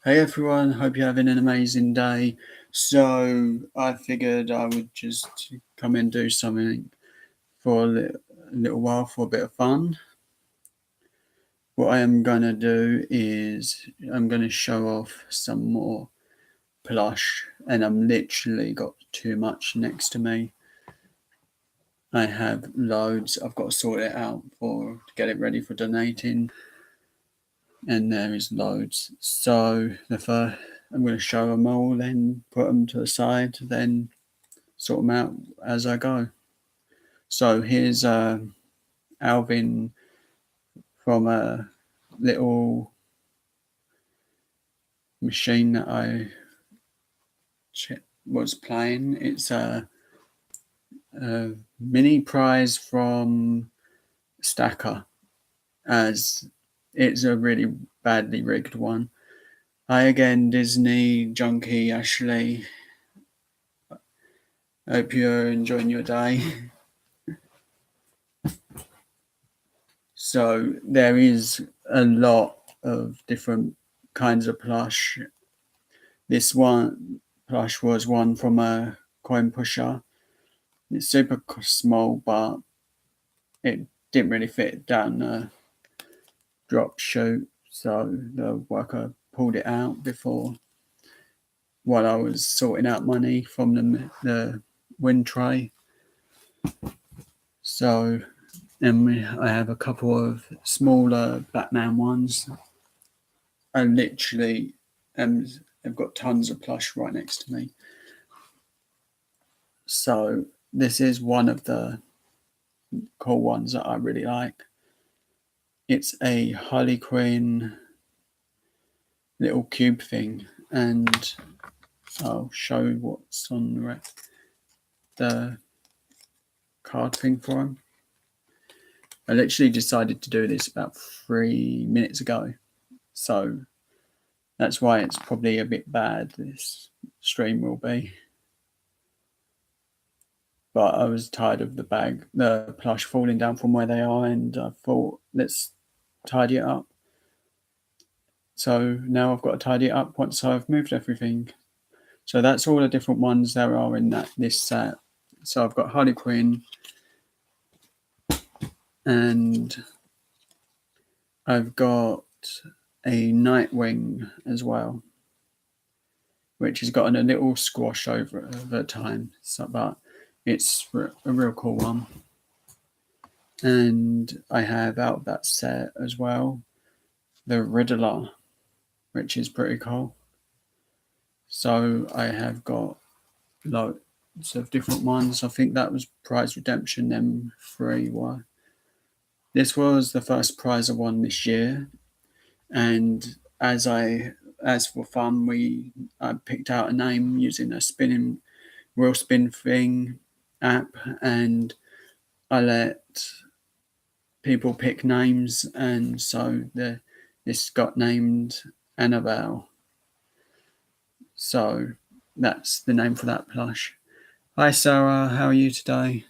Hey everyone, hope you're having an amazing day. So I figured I would just come and do something for a little while for a bit of fun. What I am going to do is I'm going to show off some more plush, and I'm literally got too much next to me. I have loads. I've got to sort it out to get it ready for donating, and there is loads. So the first, I'm going to show them all, then put them to the side, then sort them out as I go. So here's Alvin from a little machine that I was playing. It's a mini prize from Stacker, as it's a really badly rigged one. Hi again, Disney junkie Ashley. Hope you're enjoying your day. So there is a lot of different kinds of plush. This one plush was one from a coin pusher. It's super small, but it didn't really fit down the drop chute, so the worker pulled it out before while I was sorting out money from the wind tray. So, and I have a couple of smaller Batman ones. I literally have got tons of plush right next to me. So this is one of the cool ones that I really like. It's a Harley Quinn little cube thing, and I'll show what's on the card thing for him. I literally decided to do this about 3 minutes ago, so that's why it's probably a bit bad, this stream will be. But I was tired of the plush falling down from where they are, and I thought, let's tidy it up. So now I've got to tidy it up once I've moved everything. So that's all the different ones there are in this set. So I've got Harley Quinn, and I've got a Nightwing as well, which has gotten a little squash over time. So, but it's a real cool one. And I have out of that set as well the Riddler, which is pretty cool. So I have got loads of different ones. I think that was prize redemption. Them three were. This was the first prize I won this year, and as for fun, I picked out a name using a wheel spin thing app, and I let people pick names, and so this got named Annabelle. So that's the name for that plush. Hi Sarah, how are you today?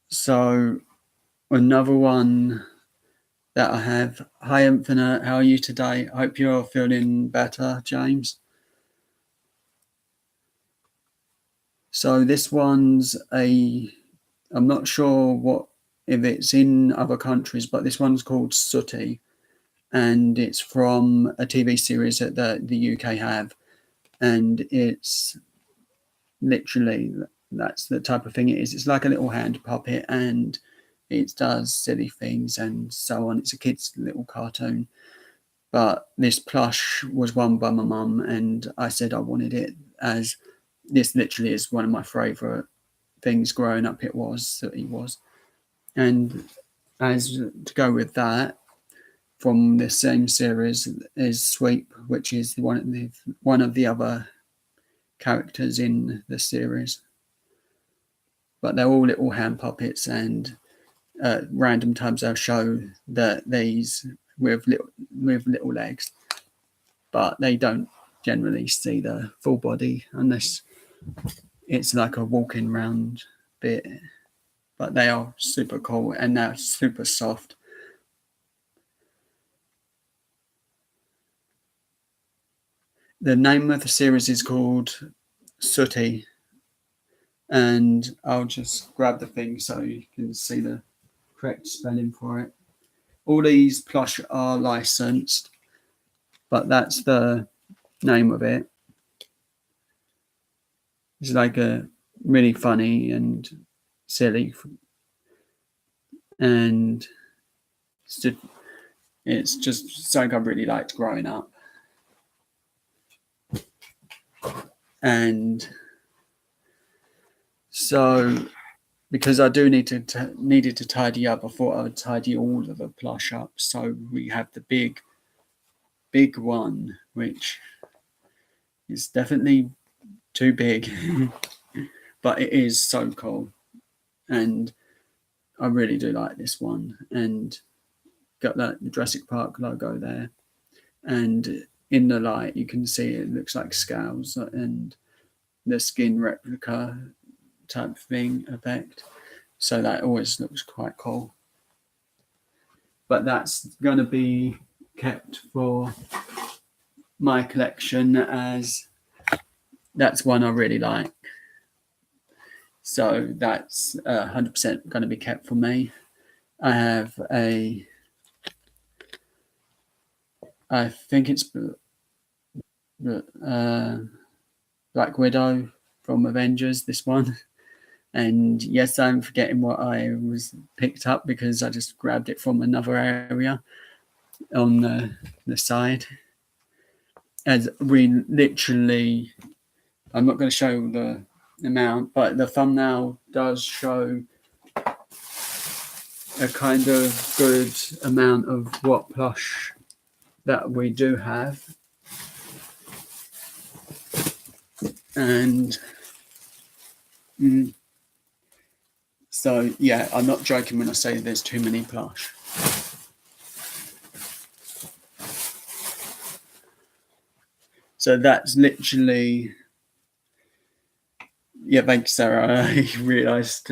So another one that I have. Hi Infinite, how are you today? I hope you're feeling better, James. So this one's I'm not sure if it's in other countries, but this one's called Sooty, and it's from a TV series that the UK have, and it's literally, that's the type of thing it is. It's like a little hand puppet, and it does silly things and so on. It's a kid's little cartoon. But this plush was won by my mum, and I said I wanted it, as this literally is one of my favourite things growing up. It was. And as to go with that, from the same series is Sweep, which is one of the other characters in the series. But they're all little hand puppets, and random times they'll show that these with little legs, but they don't generally see the full body unless it's like a walking round bit. But they are super cool, and they're super soft. The name of the series is called Sooty, and I'll just grab the thing so you can see the correct spelling for it. All these plush are licensed, but that's the name of it. It's like a really funny and silly, and it's just something I really liked growing up. And so, because I do needed to tidy up, I thought I would tidy all of the plush up. So we have the big one, which is definitely too big, but it is so cool, and I really do like this one. And got that Jurassic Park logo there, and in the light you can see it looks like scales and the skin replica type thing effect. So that always looks quite cool. But that's going to be kept for my collection, as that's one I really like. So that's 100% going to be kept for me. I have I think it's Black Widow from Avengers, this one. And yes, I'm forgetting what I was picked up because I just grabbed it from another area on the side. As we literally, I'm not going to show the amount, but the thumbnail does show a kind of good amount of what plush that we do have. And so, yeah, I'm not joking when I say there's too many plush. So that's literally, yeah, thanks, Sarah. I realised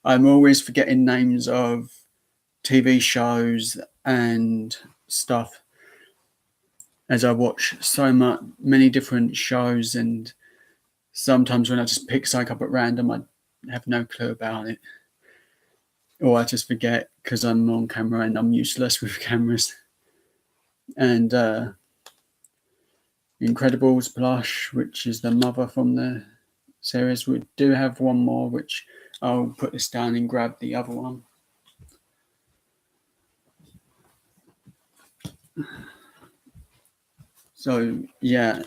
I'm always forgetting names of TV shows and stuff as I watch many different shows, and sometimes when I just pick something up at random, I have no clue about it. Or I just forget because I'm on camera and I'm useless with cameras. And Incredibles plush, which is the mother from the series. We do have one more, which I'll put this down and grab the other one. So yeah,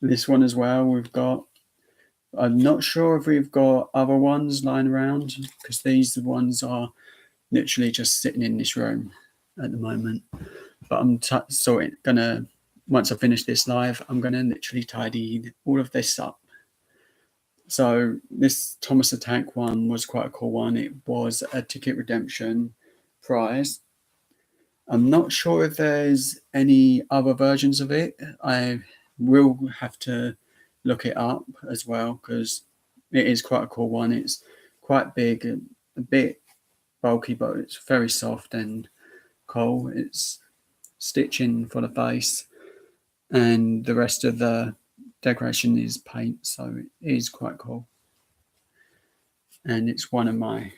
this one as well we've got. I'm not sure if we've got other ones lying around, because these ones are literally just sitting in this room at the moment. But I'm gonna, once I finish this live, I'm gonna literally tidy all of this up. So this Thomas the Tank one was quite a cool one. It was a ticket redemption prize. I'm not sure if there's any other versions of it. I will have to look it up as well, because it is quite a cool one. It's quite big and a bit bulky, but it's very soft and cool. It's stitching for the face, and the rest of the decoration is paint, so it is quite cool. And it's one of my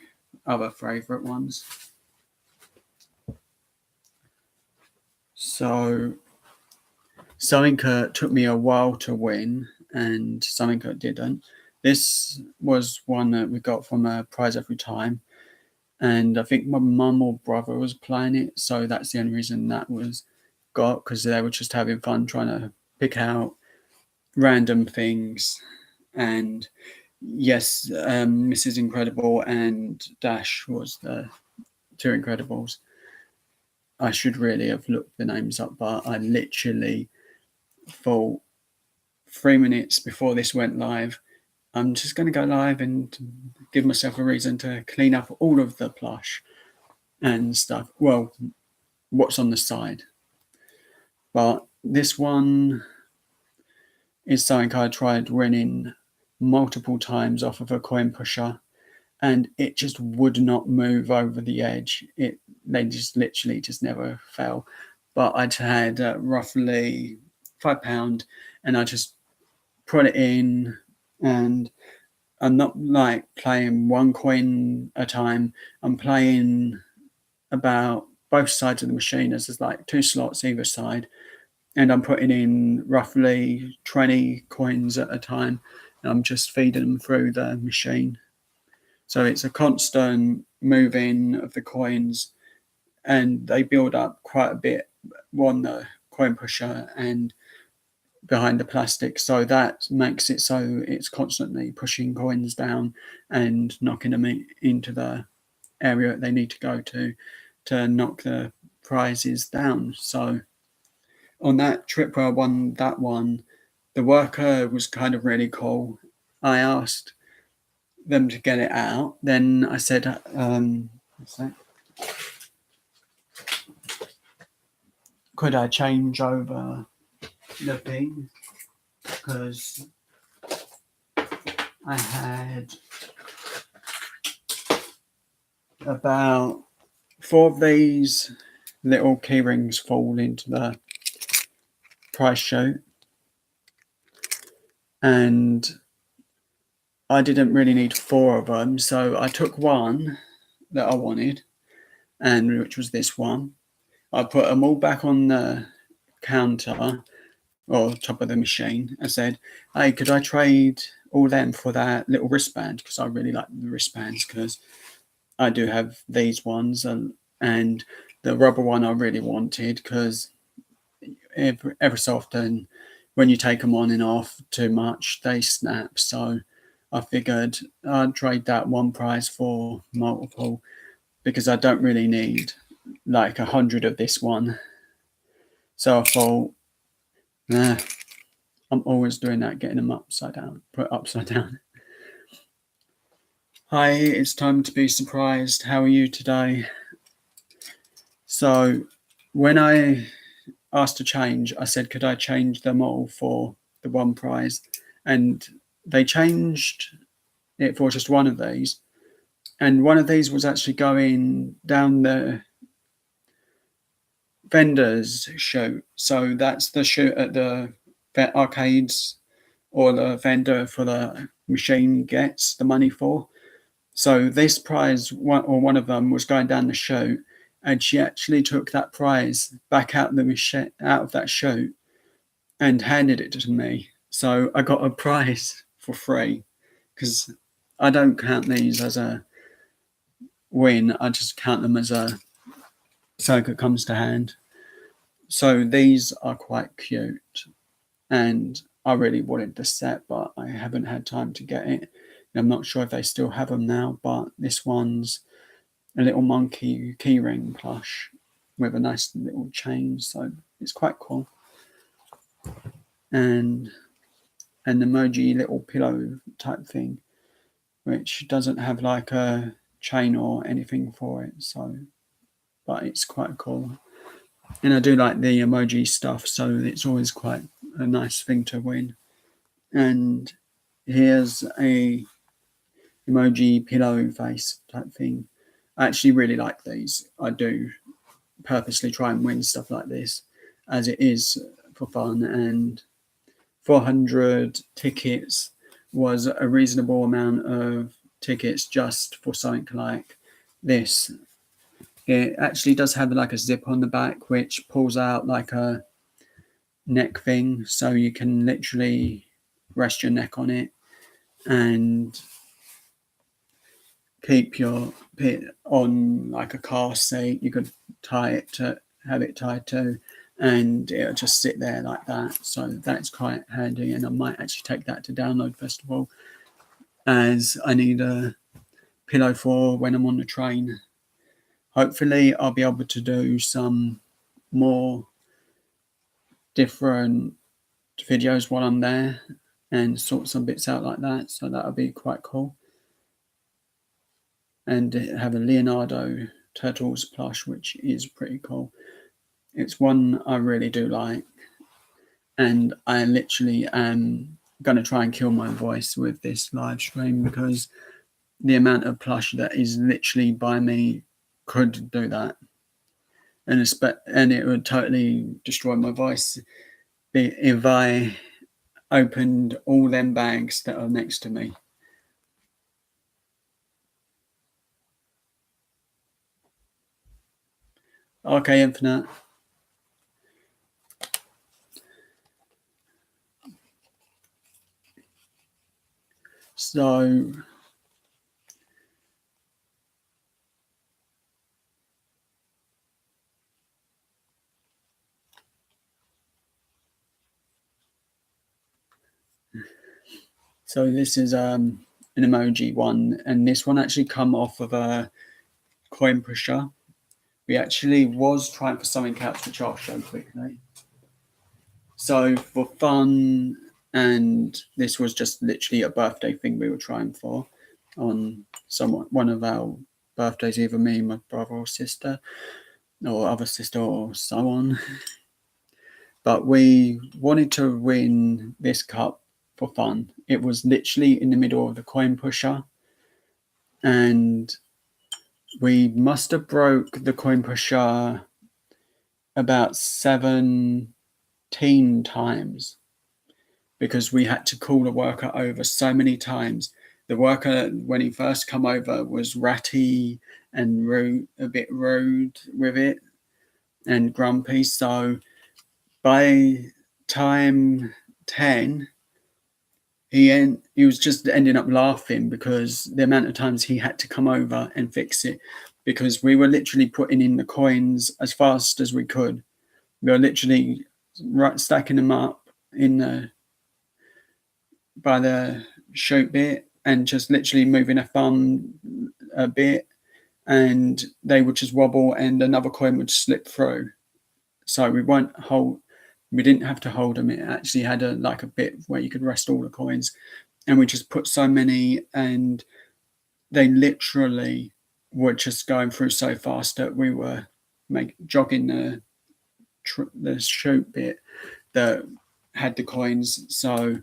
other favourite ones. So something took me a while to win, and something didn't. This was one that we got from a prize every time, and I think my mum or brother was playing it, so that's the only reason that was got, because they were just having fun trying to pick out random things. And yes, Mrs. Incredible and Dash was the two Incredibles. I should really have looked the names up, but I literally thought 3 minutes before this went live, I'm just going to go live and give myself a reason to clean up all of the plush and stuff. Well, what's on the side. But this one is something I tried winning multiple times off of a coin pusher, and it just would not move over the edge. They just literally just never fell. But I'd had roughly £5, and I just put it in, and I'm not like playing one coin at a time. I'm playing about both sides of the machine, as there's like 2 slots either side, and I'm putting in roughly 20 coins at a time. And I'm just feeding them through the machine. So it's a constant moving of the coins, and they build up quite a bit on the coin pusher and behind the plastic. So that makes it so it's constantly pushing coins down and knocking them into the area that they need to go to knock the prizes down. So on that trip where I won that one, the worker was kind of really cool. I asked them to get it out. Then I said, could I change over the thing? Because I had about 4 of these little key rings fall into the prize chute, and I didn't really need 4 of them, so I took one that I wanted, and which was this one. I put them all back on the counter or top of the machine. I said, hey, could I trade all them for that little wristband? Because I really like the wristbands, because I do have these ones, and the rubber one I really wanted, because every so often when you take them on and off too much, they snap. So I figured I'd trade that one prize for multiple, because I don't really need like 100 of this one. So I thought, nah, I'm always doing that, getting them upside down, put upside down. Hi, it's time to be surprised. How are you today? So when I asked to change, I said, could I change them all for the one prize? And they changed it for just one of these. And one of these was actually going down the vendor's chute. So that's the chute at the arcades, or the vendor for the machine gets the money for. So this prize, one of them, was going down the chute, and she actually took that prize back out of that chute and handed it to me. So I got a prize for free, because I don't count these as a win. I just count them as a circuit comes to hand. So these are quite cute, and I really wanted the set, but I haven't had time to get it. I'm not sure if they still have them now, but this one's a little monkey keyring plush with a nice little chain, so it's quite cool. And an emoji little pillow type thing, which doesn't have like a chain or anything for it, so but it's quite cool. And I do like the emoji stuff, so it's always quite a nice thing to win. And here's a emoji pillow face type thing. I actually really like these. I do purposely try and win stuff like this, as it is for fun, and 400 tickets was a reasonable amount of tickets just for something like this. It actually does have like a zip on the back, which pulls out like a neck thing, so you can literally rest your neck on it and keep your pit on like a car seat. You could have it tied to, and it'll just sit there like that. So that's quite handy, and I might actually take that to Download Festival, as I need a pillow for when I'm on the train. Hopefully I'll be able to do some more different videos while I'm there and sort some bits out like that, so that'll be quite cool. And have a Leonardo Turtles plush, which is pretty cool. It's one I really do like, and I literally am going to try and kill my voice with this live stream, because the amount of plush that is literally by me could do that, and it would totally destroy my voice. if I opened all them bags that are next to me. Okay, Infinite. So this is an emoji one, and this one actually come off of a coin pusher. We actually was trying for something else, which I'll show quickly. So for fun, and this was just literally a birthday thing we were trying for on one of our birthdays, either me, my brother or sister, or other sister, or so on. But we wanted to win this cup for fun. It was literally in the middle of the coin pusher, and we must have broke the coin pusher about 17 times because we had to call the worker over so many times. The worker, when he first come over, was ratty and rude, a bit rude with it and grumpy. So by time 10, he was just ending up laughing because the amount of times he had to come over and fix it, because we were literally putting in the coins as fast as we could. We were literally stacking them up in by the shoot bit and just literally moving a thumb a bit, and they would just wobble and another coin would slip through. So we didn't have to hold them. It actually had a bit where you could rest all the coins, and we just put so many, and they literally were just going through so fast that we were jogging the shoot bit that had the coins. So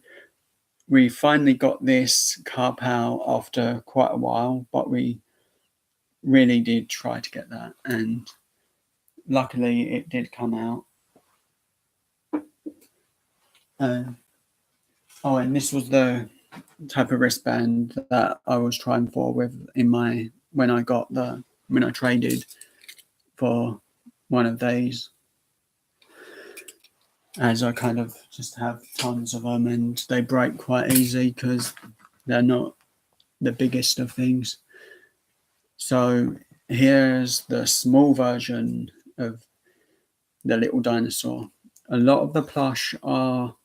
we finally got this cup out after quite a while, but we really did try to get that, and luckily it did come out. And this was the type of wristband that I was trying for when I traded for one of these, as I kind of just have tons of them and they break quite easy because they're not the biggest of things. So here's the small version of the little dinosaur. A lot of the plush are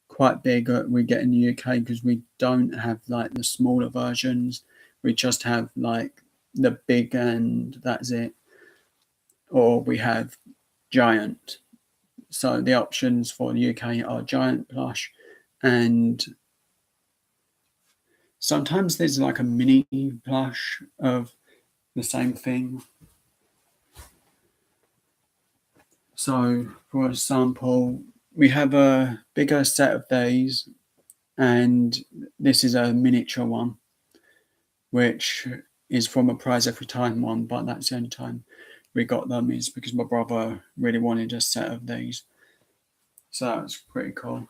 quite big we get in the UK because we don't have like the smaller versions. We just have like the big and that's it. Or we have giant. So the options for the UK are giant, plush, and sometimes there's like a mini plush of the same thing. So for example, we have a bigger set of these, and this is a miniature one, which is from a prize every time one, but that's the only time we got them is because my brother really wanted a set of these. So that's pretty cool.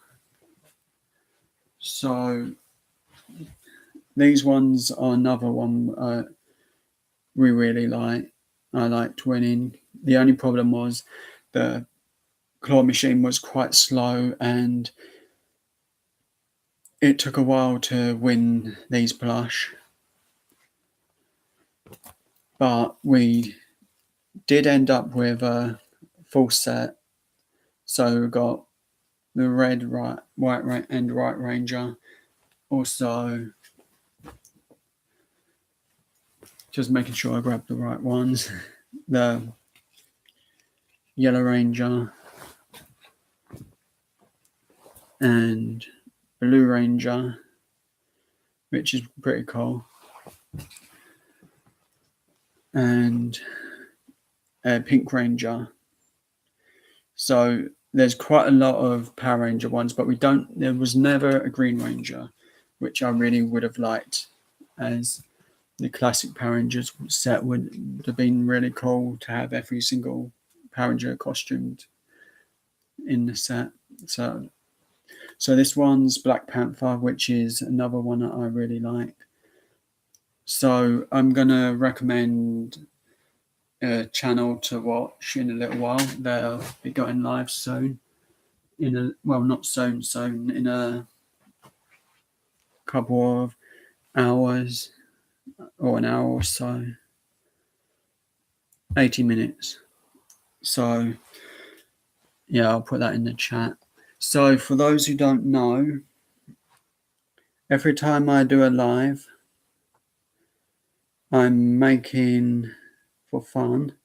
So these ones are another one we really like. I liked winning. The only problem was the claw machine was quite slow and it took a while to win these plush. But we did end up with a full set. So we got the red, white, and right ranger. Also, just making sure I grab the right ones. The yellow ranger and blue ranger, which is pretty cool. And a pink ranger. So there's quite a lot of Power Ranger ones, but there was never a Green Ranger, which I really would have liked, as the classic Power Rangers set would have been really cool to have every single Power Ranger costumed in the set. So this one's Black Panther, which is another one that I really like. So I'm gonna recommend a channel to watch in a little while. They'll be going live soon. Not soon, in a couple of hours or an hour or so. 80 minutes. So yeah, I'll put that in the chat. So for those who don't know, every time I do a live, I'm making, for fun,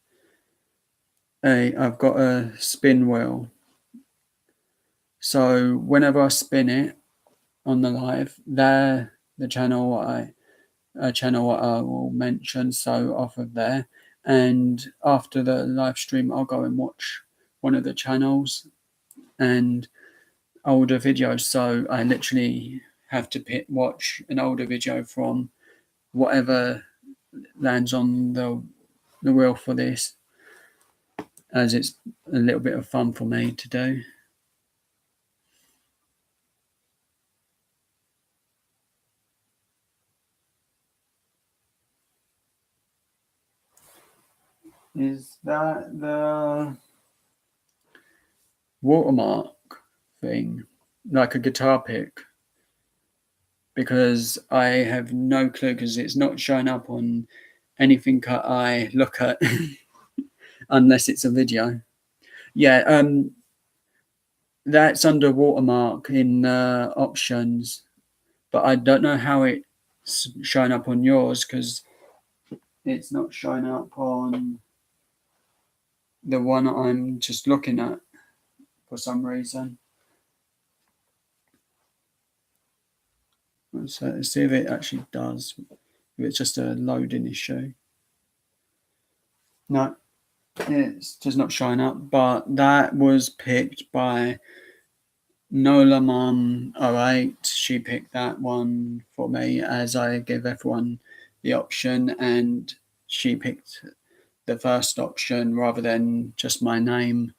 I've got a spin wheel. So whenever I spin it on the live, there the channel I will mention. So off of there, and after the live stream, I'll go and watch one of the channels and older videos. So I literally have to watch an older video from whatever lands on the wheel for this, as it's a little bit of fun for me to do. Is that the watermark thing, like a guitar pick? Because I have no clue, because it's not showing up on anything I look at unless it's a video. Yeah, that's under watermark in options, but I don't know how it's showing up on yours, because it's not showing up on the one I'm just looking at for some reason. So let's see if it actually does, if it's just a loading issue. No, it's just not showing up, but that was picked by Nola Mum 08. She picked that one for me, as I gave everyone the option, and she picked the first option rather than just my name,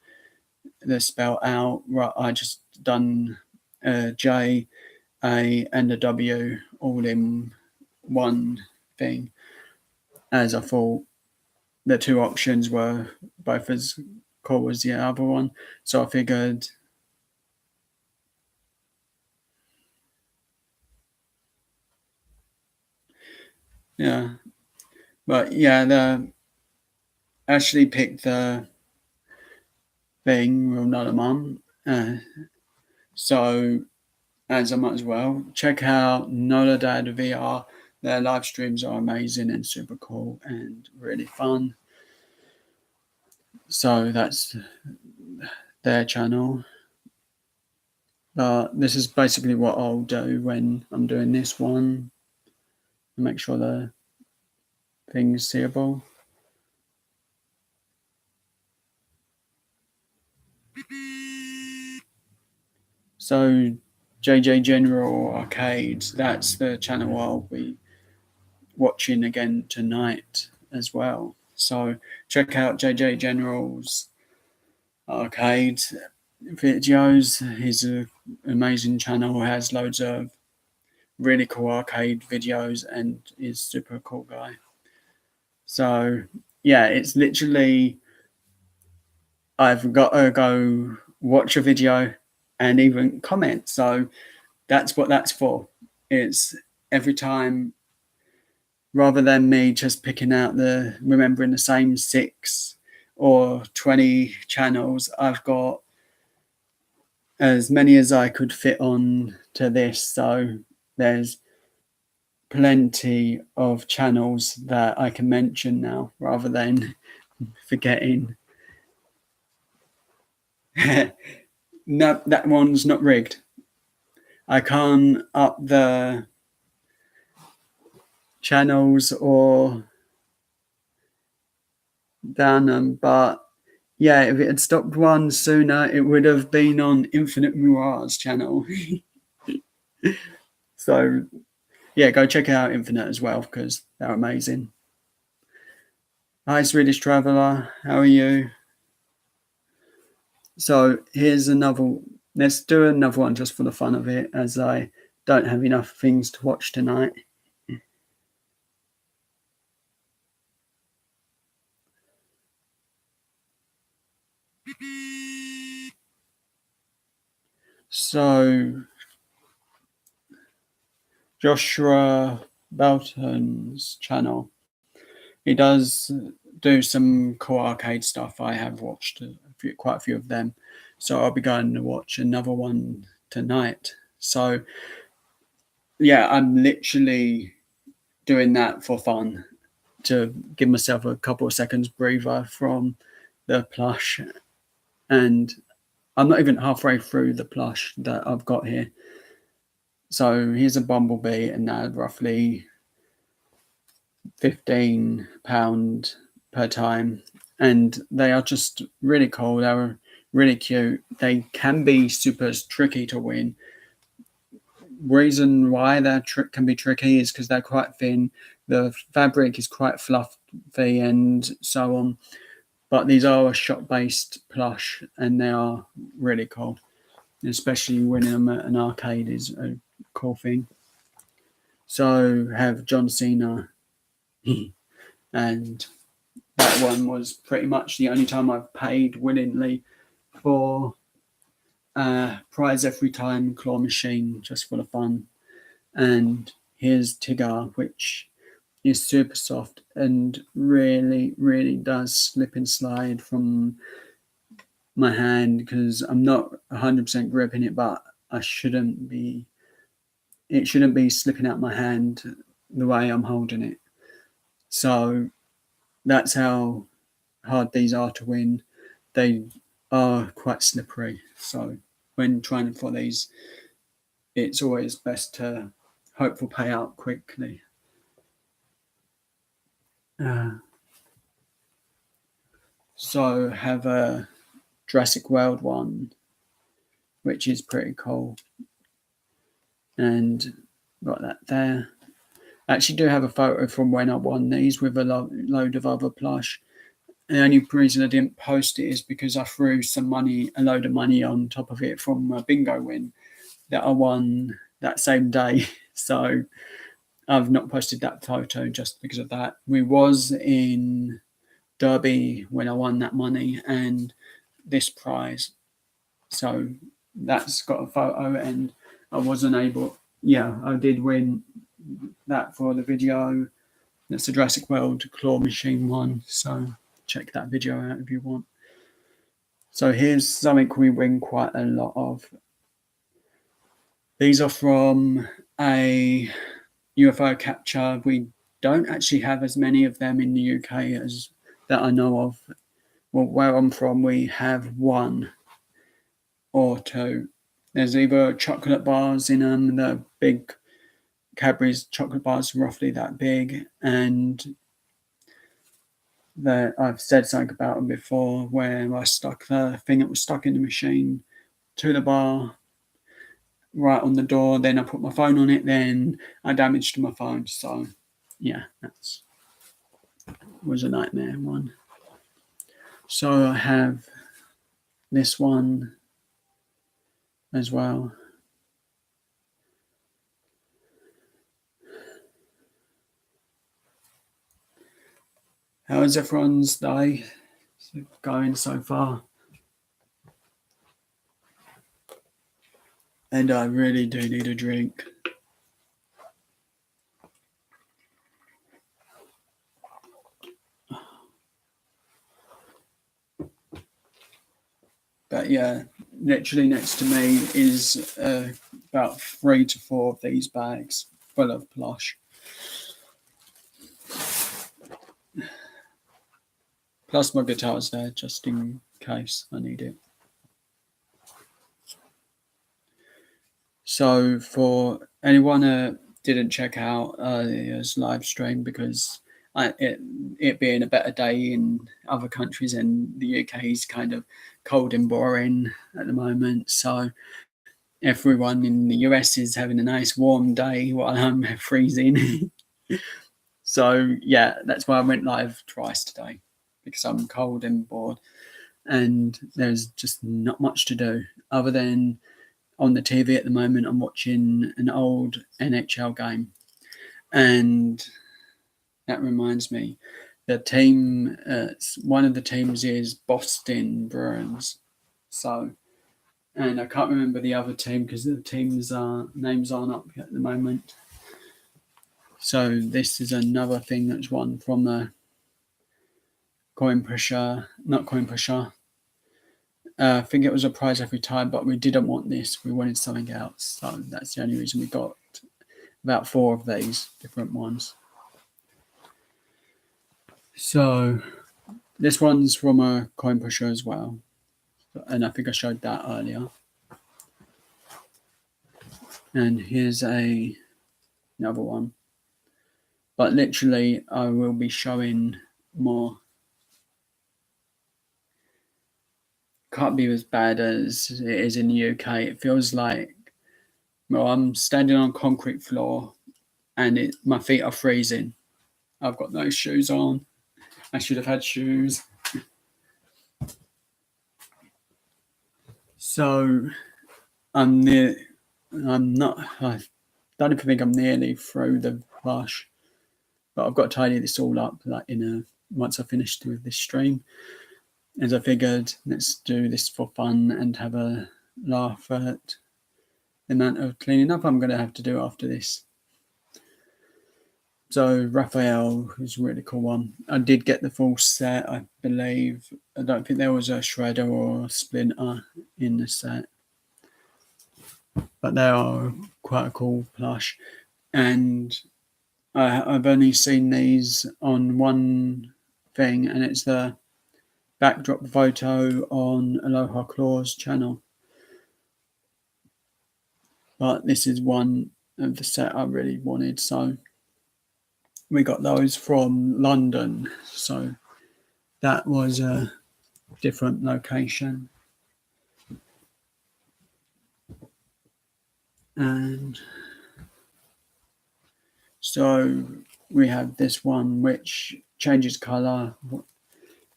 the spell out. I just done J, A, and a W all in one thing, as I thought the two options were both as cool as the other one. So I figured, yeah. But yeah, Ashley picked the thing with Nola Mum. So as I might as well check out Nola Dad VR. Their live streams are amazing and super cool and really fun. So that's their channel. But this is basically what I'll do when I'm doing this one. Make sure the thing's seeable. So JJ General Arcades, that's the channel I'll be watching again tonight as well. So check out JJ General's arcade videos. He's an amazing channel, has loads of really cool arcade videos, and is super cool guy. So yeah, it's literally, I've got to go watch a video and even comment. So that's what that's for. It's every time, rather than me just picking out remembering the same 6 or 20 channels, I've got as many as I could fit on to this. So there's plenty of channels that I can mention now, rather than forgetting. No, that one's not rigged. I can't up the channels or down them, but yeah, if it had stopped one sooner, it would have been on Infinite Mirage channel. So yeah, go check out Infinite as well, because they're amazing. Hi, Swedish Traveller, how are you? So here's another let's do another one just for the fun of it, as I don't have enough things to watch tonight. So, Joshua Belton's channel, he does do some cool arcade stuff. I have watched quite a few of them, so I'll be going to watch another one tonight. So, yeah, I'm literally doing that for fun, to give myself a couple of seconds breather from the plush. And I'm not even halfway through the plush that I've got here. So here's a bumblebee, and they're roughly £15 per time. And they are just really cool. They're really cute. They can be super tricky to win. Reason why they can be tricky is because they're quite thin. The fabric is quite fluffy and so on. But these are a shop-based plush, and they are really cool. Especially winning them at an arcade is a cool thing. So have John Cena, and that one was pretty much the only time I've paid willingly for prize every time claw machine, just for the fun. And here's Tigger, which is super soft and really, really does slip and slide from my hand, because I'm not 100% gripping it, but it shouldn't be slipping out my hand the way I'm holding it. So that's how hard these are to win. They are quite slippery. So when trying for these, it's always best to hope for payout quickly. So have a Jurassic World one, which is pretty cool. And got that there. I actually do have a photo from when I won these with a load of other plush. And the only reason I didn't post it is because I threw a load of money on top of it from a bingo win that I won that same day. So I've not posted that photo just because of that. We was in Derby when I won that money and this prize. So that's got a photo, and I wasn't able. Yeah, I did win that for the video. That's the Jurassic World claw machine one. So check that video out if you want. So here's something we win quite a lot of. These are from a UFO capture. We don't actually have as many of them in the UK as that I know of. Well, where I'm from, we have one or two. There's either chocolate bars in them, the big Cadbury's chocolate bars, roughly that big, and that I've said something about them before, where I stuck the thing that was stuck in the machine to the bar right on the door. Then I put my phone on it. Then I damaged my phone. So yeah, that was a nightmare one. So I have this one as well. How is everyone's day going so far? And I really do need a drink. But yeah, literally next to me is about 3 to 4 of these bags full of plush. Plus my guitar's there just in case I need it. So for anyone that didn't check out his live stream, because it being a better day in other countries, and the UK is kind of cold and boring at the moment. So everyone in the US is having a nice warm day while I'm freezing. So yeah, that's why I went live twice today, because I'm cold and bored. and there's just not much to do other than on the TV at the moment. I'm watching an old NHL game, and that reminds me, the team, one of the teams is Boston Bruins. So, and I can't remember the other team because the teams' names aren't up at the moment. So this is another thing that's won from the coin pusher, not coin pusher. I think it was a prize every time, but we didn't want this. We wanted something else. So that's the only reason we got about 4 of these different ones. So this one's from a coin pusher as well. And I think I showed that earlier. And here's another one. But literally, I will be showing more. Can't be as bad as it is in the UK. It feels like, well, I'm standing on concrete floor and my feet are freezing. I've got no shoes on. I should have had shoes. So I don't even think I'm nearly through the plush, but I've got to tidy this all up once I finish with this stream. As I figured, let's do this for fun and have a laugh at the amount of cleaning up I'm going to have to do after this. So Raphael is a really cool one. I did get the full set, I believe. I don't think there was a shredder or a splinter in the set, but they are quite a cool plush. And I've only seen these on one thing, and it's the backdrop photo on Aloha Claw's channel. But this is one of the set I really wanted, so we got those from London. So that was a different location. And so we have this one which changes colour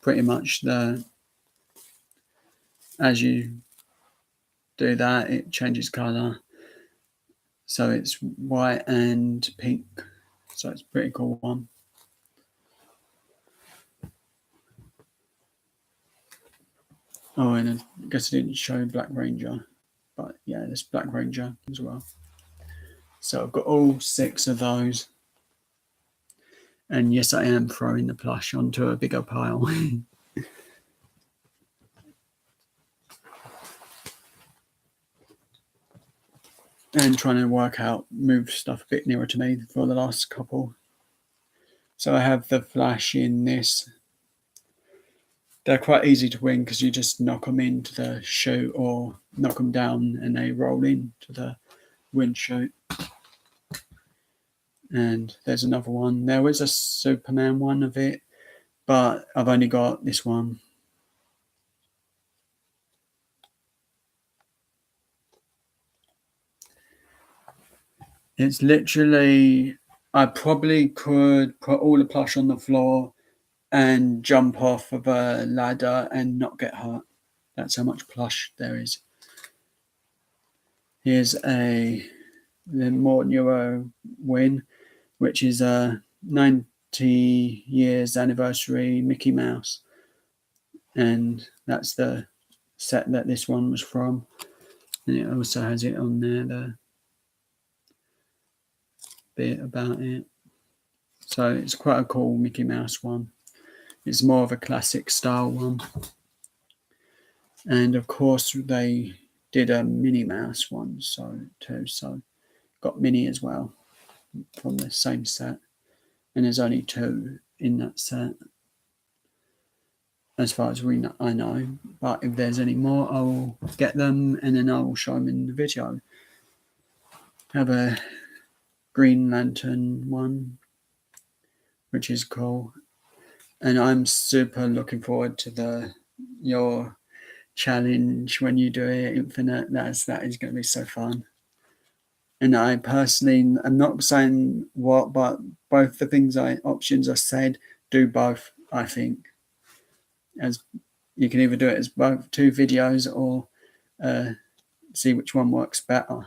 pretty much. As you do that, it changes colour. So it's white and pink. So it's a pretty cool one. Oh, and I guess I didn't show Black Ranger. But yeah, there's Black Ranger as well. So I've got all 6 of those. And yes, I am throwing the plush onto a bigger pile. And trying to move stuff a bit nearer to me for the last couple. So I have the flash in this. They're quite easy to win because you just knock them into the chute or knock them down and they roll into the wind chute. And there's another one. There was a Superman one of it, but I've only got this one. It's literally, I probably could put all the plush on the floor and jump off of a ladder and not get hurt. That's how much plush there is. Here's the more newer win, which is a 90 years anniversary Mickey Mouse. And that's the set that this one was from. And it also has it on there, the bit about it. So it's quite a cool Mickey Mouse one. It's more of a classic style one. And of course they did a Minnie Mouse one too. So got Minnie as well from the same set. And there's only 2 in that set, as far as I know. But if there's any more, I'll get them and then I'll show them in the video. Have a Green Lantern one, which is cool. And I'm super looking forward to your challenge when you do it, Infinite. That is going to be so fun. And I personally, I'm not saying what, but both the options I said, do both, I think. you can either do it as both 2 videos or see which one works better.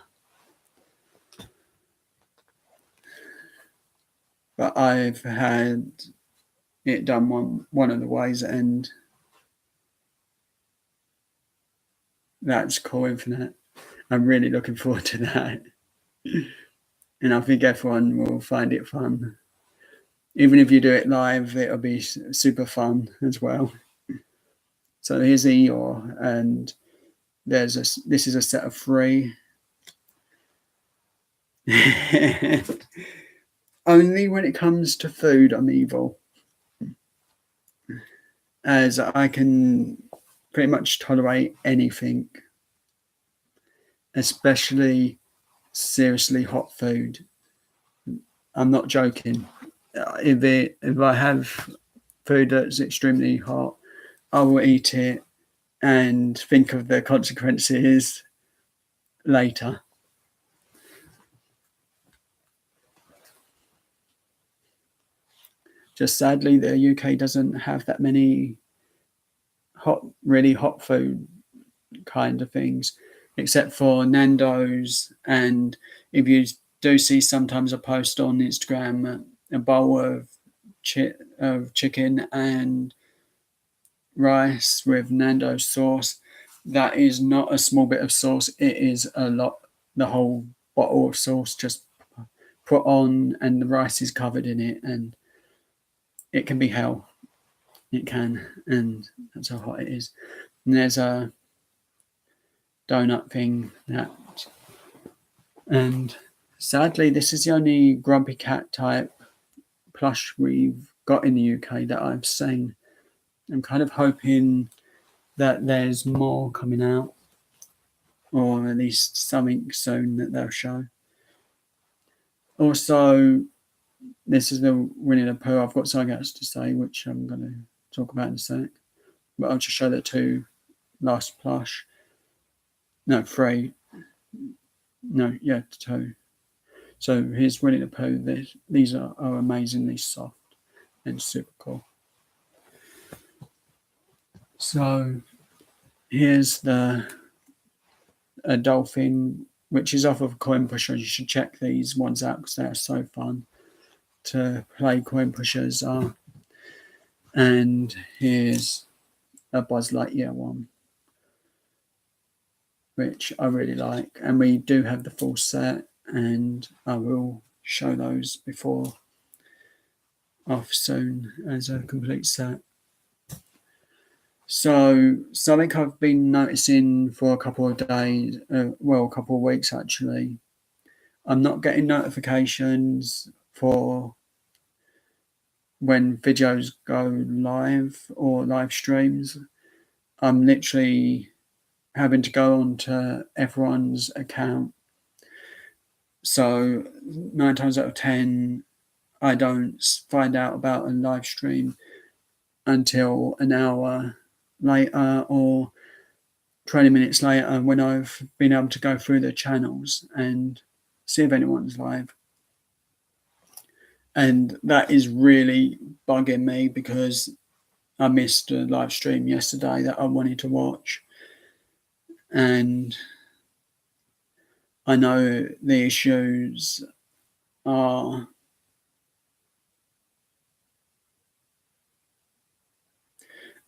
But I've had it done one of the ways, and that's cool, isn't it? I'm really looking forward to that. And I think everyone will find it fun. Even if you do it live, it'll be super fun as well. So here's Eeyore, and this is a set of 3. Only when it comes to food, I'm evil, as I can pretty much tolerate anything, especially seriously hot food. I'm not joking. If I have food that's extremely hot, I will eat it and think of the consequences later. Just sadly, the UK doesn't have that many really hot food kind of things, except for Nando's. And if you do see sometimes a post on Instagram, a bowl of chicken and rice with Nando's sauce, that is not a small bit of sauce. It is a lot, the whole bottle of sauce just put on, and the rice is covered in it, and it can be hell. It can, and that's how hot it is. And there's a donut thing and sadly, this is the only Grumpy Cat type plush we've got in the UK that I've seen. I'm kind of hoping that there's more coming out, or at least something soon that they'll show. Also, this is the Winnie the Pooh. I've got something else to say, which I'm going to talk about in a sec. But I'll just show the 2 last plush. No, 3. No, yeah, 2. So here's Winnie the Pooh. These are amazingly soft and super cool. So here's a dolphin, which is off of a coin pusher. You should check these ones out because they're so fun to play coin pushers are. And here's a Buzz Lightyear one, which I really like. And we do have the full set, and I will show those off soon as a complete set. So something I've been noticing for a couple of days, a couple of weeks actually, I'm not getting notifications for when videos go live or live streams. I'm literally having to go onto everyone's account. So 9 times out of 10, I don't find out about a live stream until an hour later or 20 minutes later, when I've been able to go through the channels and see if anyone's live. And that is really bugging me because I missed a live stream yesterday that I wanted to watch. And I know the issues are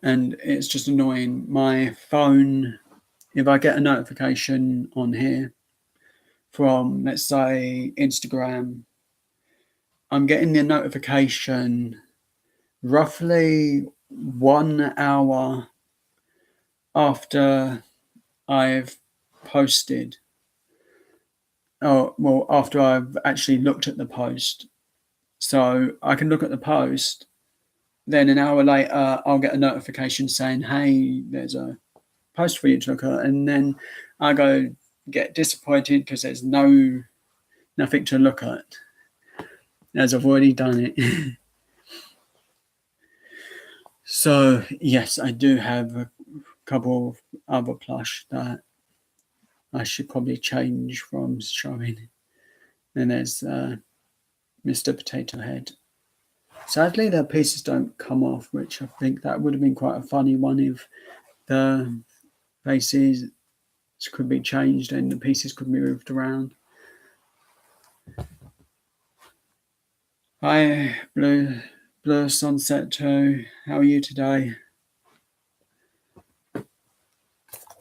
and it's just annoying. My phone, if I get a notification on here from, let's say, Instagram, I'm getting the notification roughly 1 hour after I've posted. Oh, well, after I've actually looked at the post. So I can look at the post, then an hour later, I'll get a notification saying, hey, there's a post for you to look at. And then I go get disappointed because there's nothing to look at, as I've already done it. So, yes, I do have a couple of other plush that I should probably change from showing. And there's Mr. Potato Head. Sadly, the pieces don't come off, which I think that would have been quite a funny one if the faces could be changed and the pieces could be moved around. Hi, Blue Sunset 2. How are you today?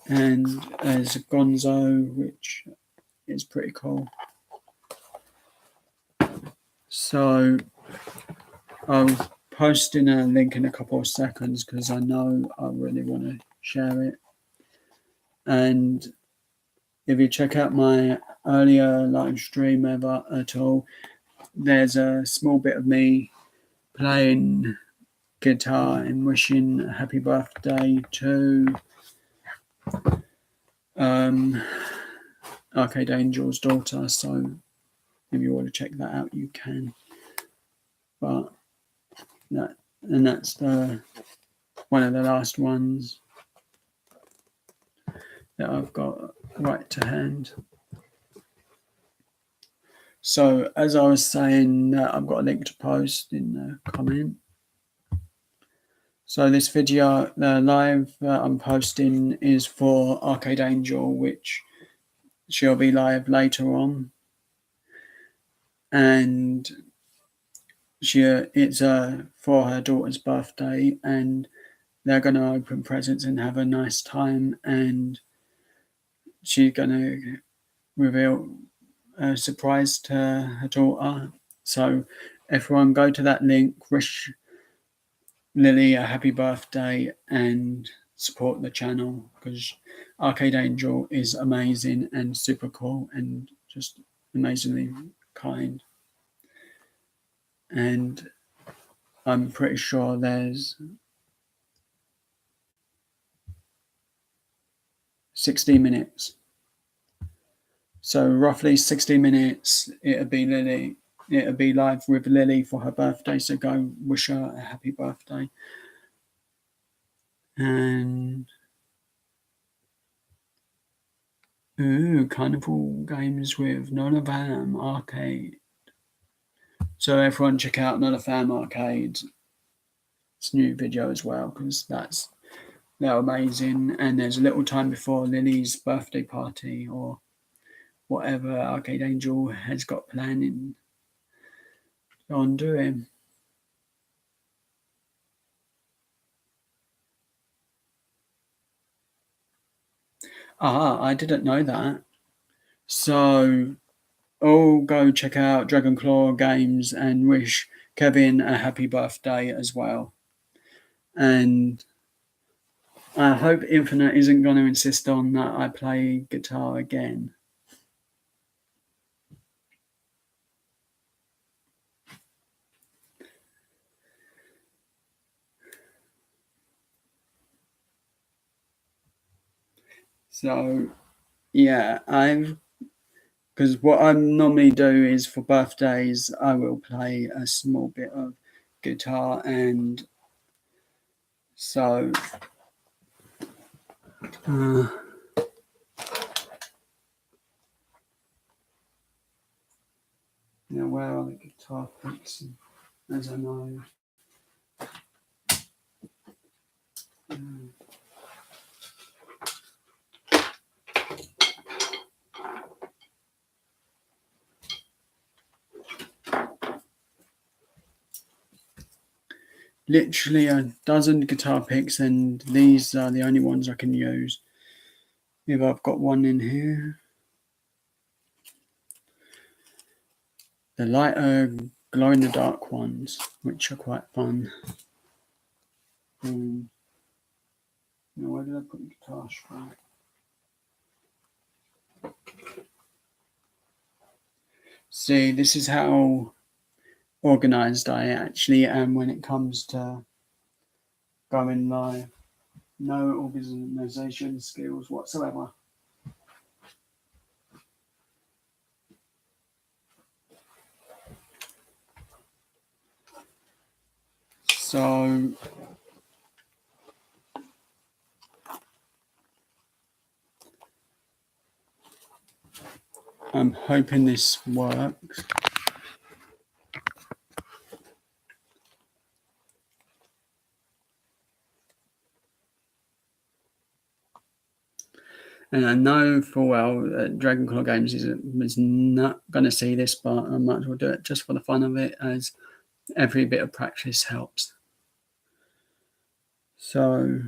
And there's Gonzo, which is pretty cool. So I'll post in a link in a couple of seconds because I know I really want to share it. And if you check out my earlier live stream ever at all, there's a small bit of me playing guitar and wishing a happy birthday to Arcade Angel's daughter. So if you want to check that out, you can. But that's the one of the last ones that I've got right to hand. So as I was saying, I've got a link to post in the comment. So this video, the live I'm posting is for Arcade Angel, which she'll be live later on, and it's for her daughter's birthday, and they're going to open presents and have a nice time, and she's going to reveal a surprise to her daughter. So everyone go to that link, wish Lily a happy birthday, and support the channel because Arcade Angel is amazing and super cool and just amazingly kind. And I'm pretty sure there's 60 minutes. So roughly 60 minutes, it'll be live with Lily for her birthday. So go wish her a happy birthday. And Carnival Games with None of Am Arcade. So everyone check out None of Am Arcade. It's a new video as well because they're amazing. And there's a little time before Lily's birthday party or whatever Arcade Angel has got planning on doing. I didn't know that. So all go check out Dragon Claw Games and wish Kevin a happy birthday as well. And I hope Infinite isn't going to insist on that I play guitar again. So, yeah, because what I normally do is for birthdays, I will play a small bit of guitar, and so now where are the guitar picks? As I know. Literally a dozen guitar picks, and these are the only ones I can use. If I've got one in here. The lighter glow-in-the-dark ones, which are quite fun. Now, where did I put the guitar string? See, this is how organized I actually am when it comes to going live. No organization skills whatsoever. So I'm hoping this works. And I know full well that Dragonclaw Games is not going to see this, but I might as well do it just for the fun of it, as every bit of practice helps. So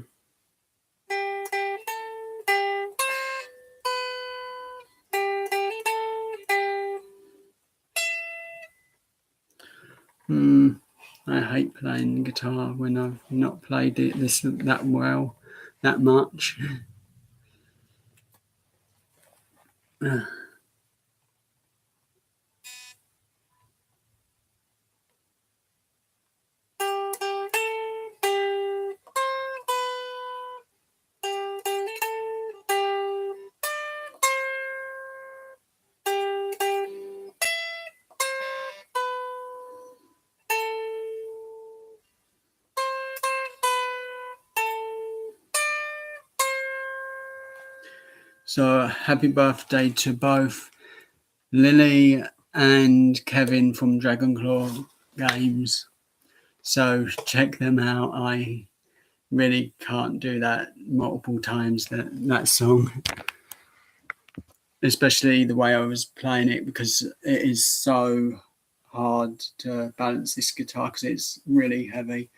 I hate playing guitar when I've not played it that well, that much. So happy birthday to both Lily and Kevin from Dragonclaw Games. So check them out. I really can't do that multiple times, that song. Especially the way I was playing it, because it is so hard to balance this guitar because it's really heavy.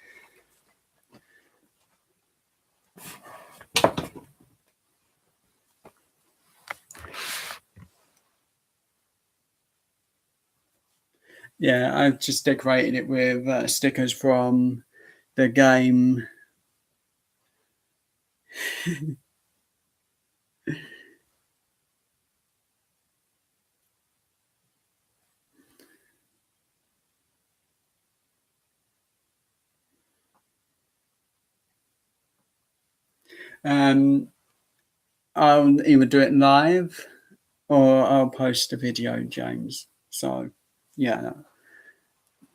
Yeah, I've just decorated it with stickers from the game. I'll either do it live or I'll post a video, James. So, yeah.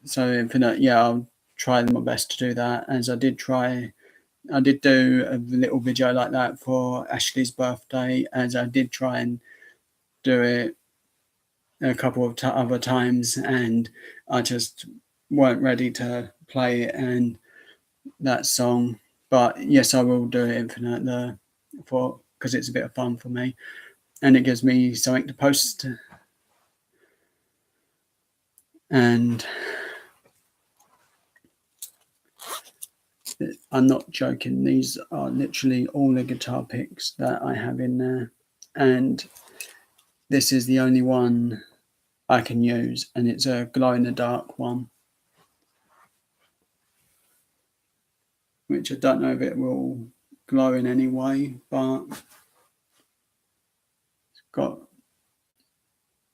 So, Infinite, yeah, I'll try my best to do that. As I did do a little video like that for Ashley's birthday, as I did try and do it a couple of other times, and I just weren't ready to play it and that song. But yes, I will do it Infinite because it's a bit of fun for me, and it gives me something to post. And I'm not joking, these are literally all the guitar picks that I have in there, and this is the only one I can use, and it's a glow in the dark one, which I don't know if it will glow in any way, but it's got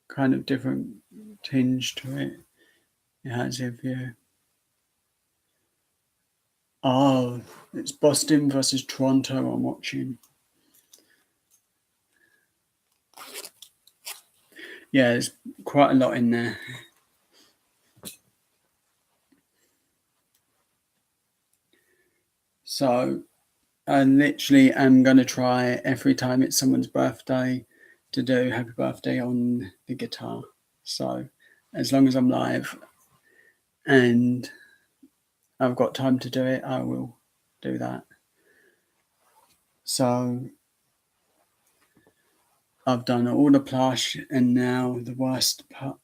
kind of different tinge to it. It has it's Boston versus Toronto I'm watching. Yeah, there's quite a lot in there. So I literally am going to try every time it's someone's birthday to do happy birthday on the guitar. So as long as I'm live and I've got time to do it, I will do that. So I've done all the plush, and now the worst part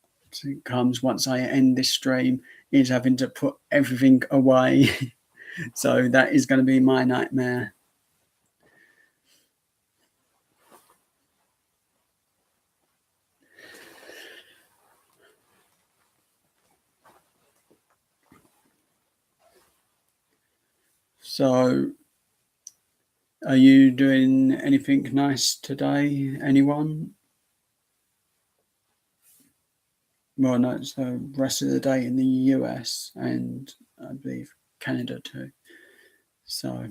comes once I end this stream is having to put everything away. So that is going to be my nightmare. So are you doing anything nice today, anyone? Well, no, it's the rest of the day in the US and I believe Canada too. So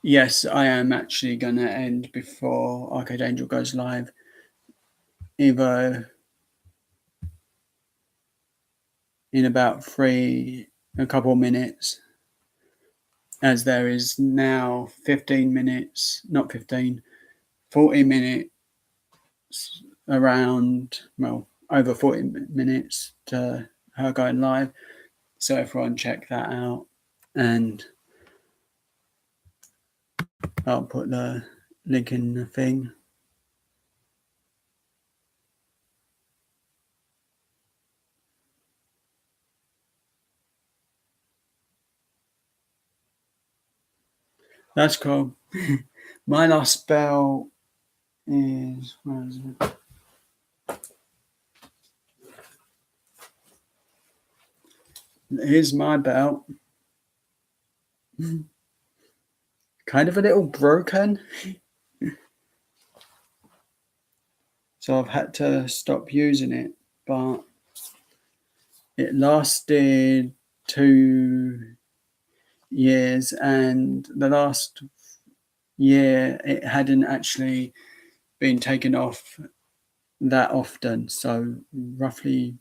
yes, I am actually going to end before Arcade Angel goes live, either in about a couple of minutes, as there is now 15 minutes, not 15, 40 minute around, well, over 40 minutes to her going live. So everyone check that out, and I'll put the link in the thing. That's cool. My last belt is, where is it? Here's my belt. Kind of a little broken. So I've had to stop using it, but it lasted 2 years, and the last year it hadn't actually been taken off that often. So roughly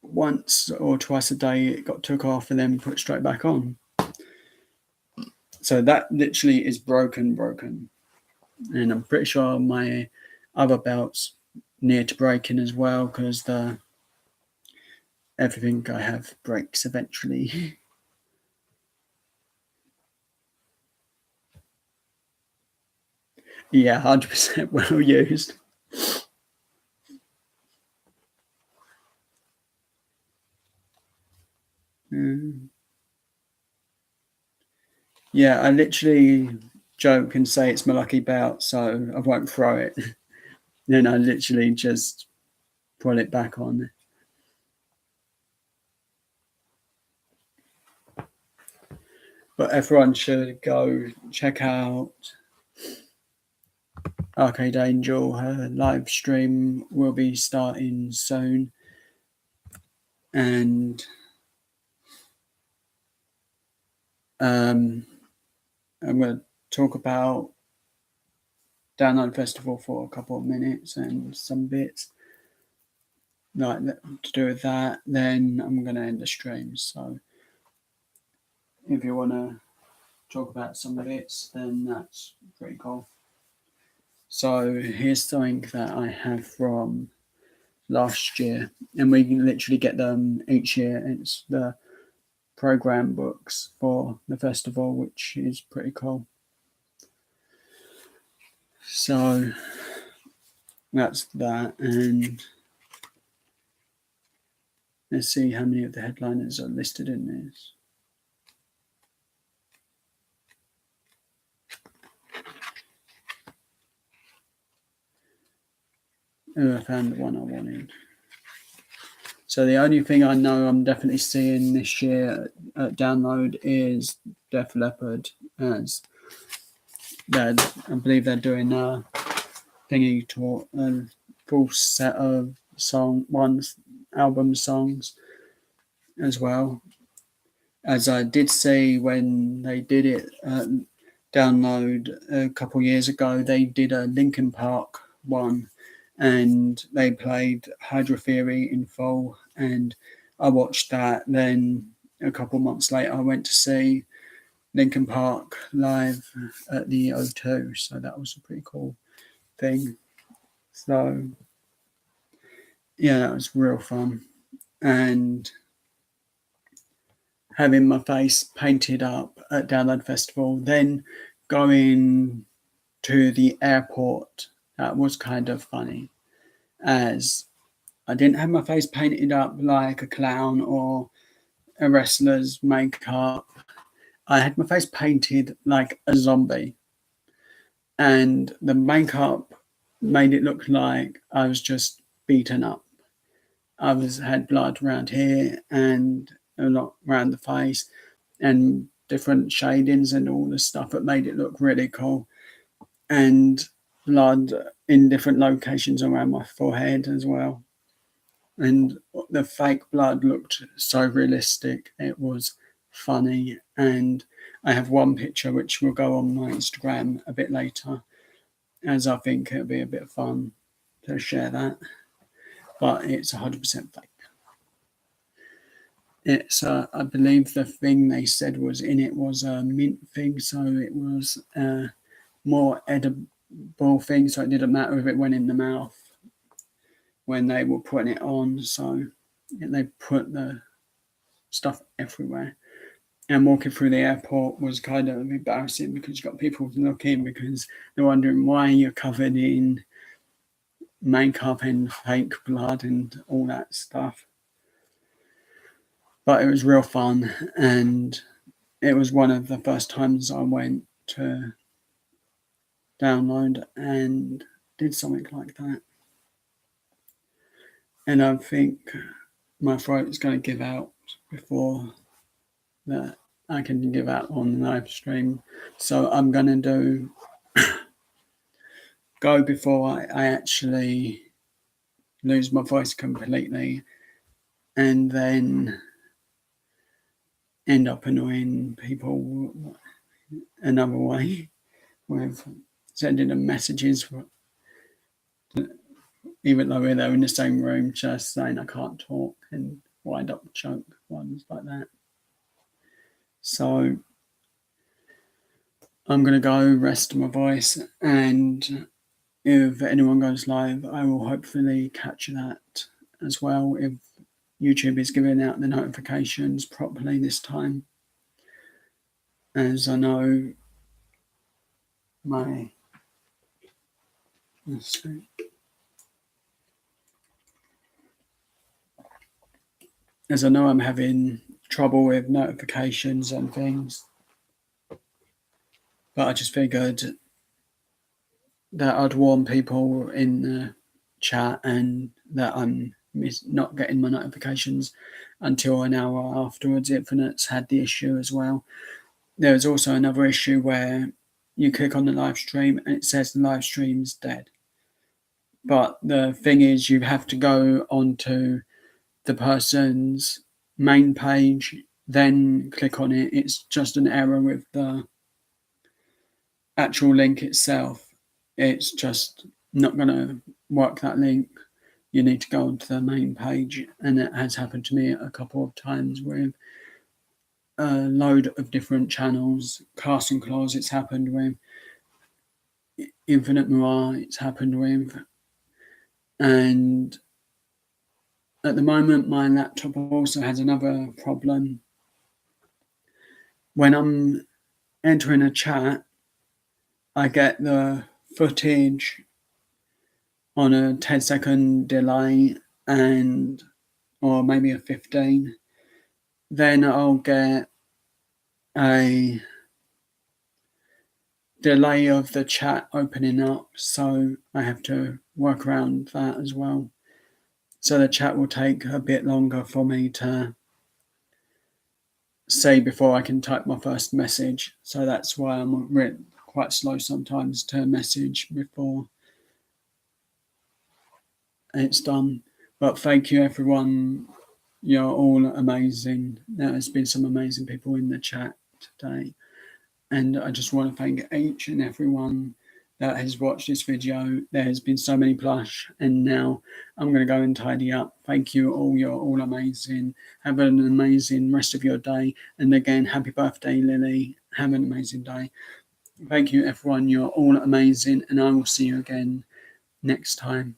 once or twice a day it got took off and then put straight back on. So that literally is broken. And I'm pretty sure my other belt's near to breaking as well, because everything I have breaks eventually. Yeah, 100% well used. Yeah, I literally joke and say it's my lucky belt, so I won't throw it. Then I literally just pull it back on. But everyone should go check out Arcade Angel. Her live stream will be starting soon. And I'm going to talk about Download Festival for a couple of minutes and some bits like to do with that. Then I'm going to end the stream. So if you want to talk about some bits, then that's pretty cool. So here's something that I have from last year, and we can literally get them each year. It's the program books for the festival, which is pretty cool. So that's that, and let's see how many of the headliners are listed in this. Oh, I found the one I wanted. So the only thing I know I'm definitely seeing this year at Download is Def Leppard, as I believe they're doing a thingy tour, a full set of album songs as well. As I did see when they did it Download a couple years ago, they did a Linkin Park one, and they played Hydra Theory in full, and I watched that. Then a couple months later I went to see Linkin Park live at the O2, so that was a pretty cool thing. So yeah, that was real fun. And having my face painted up at Download Festival, then going to the airport, that was kind of funny, as I didn't have my face painted up like a clown or a wrestler's makeup. I had my face painted like a zombie, and the makeup made it look like I was just beaten up. I had blood around here and a lot around the face, and different shadings and all the stuff that made it look really cool. And blood in different locations around my forehead as well. And the fake blood looked so realistic. It was funny. And I have one picture which will go on my Instagram a bit later, as I think it'll be a bit fun to share that. But it's 100% fake. It's, I believe the thing they said was in it was a mint thing, so it was more ball thing, so it didn't matter if it went in the mouth when they were putting it on. So they put the stuff everywhere. And walking through the airport was kind of embarrassing because you got people looking because they're wondering why you're covered in makeup and fake blood and all that stuff. But it was real fun, and it was one of the first times I went to download and did something like that. And I think my throat is going to give out before that I can give out on the live stream. So I'm going to go before I actually lose my voice completely and then end up annoying people another way with sending them messages, even though we're there in the same room, just saying I can't talk and wind up choke ones like that. So I'm going to go rest my voice, and if anyone goes live, I will hopefully catch that as well if YouTube is giving out the notifications properly this time. As I know my... Let's see. As I know I'm having trouble with notifications and things, but I just figured that I'd warn people in the chat and that I'm not getting my notifications until an hour afterwards. Infinite's had the issue as well. There's also another issue where you click on the live stream and it says the live stream's dead. But the thing is, you have to go onto the person's main page, then click on it. It's just an error with the actual link itself. It's just not going to work, that link. You need to go onto the main page, and it has happened to me a couple of times with a load of different channels. Cast and Claws, it's happened with. Infinite Noir, it's happened with. And at the moment, my laptop also has another problem. When I'm entering a chat, I get the footage on a 10-second delay or maybe a 15. Then I'll get a delay of the chat opening up, so I have to work around that as well. So the chat will take a bit longer for me to say before I can type my first message. So that's why I'm quite slow sometimes to message before it's done. But thank you, everyone. You're all amazing. There has been some amazing people in the chat today. And I just want to thank each and everyone that has watched this video. There has been so many plush, and now I'm going to go and tidy up. Thank you all. You're all amazing. Have an amazing rest of your day. And again, happy birthday, Lily. Have an amazing day. Thank you, everyone. You're all amazing. And I will see you again next time.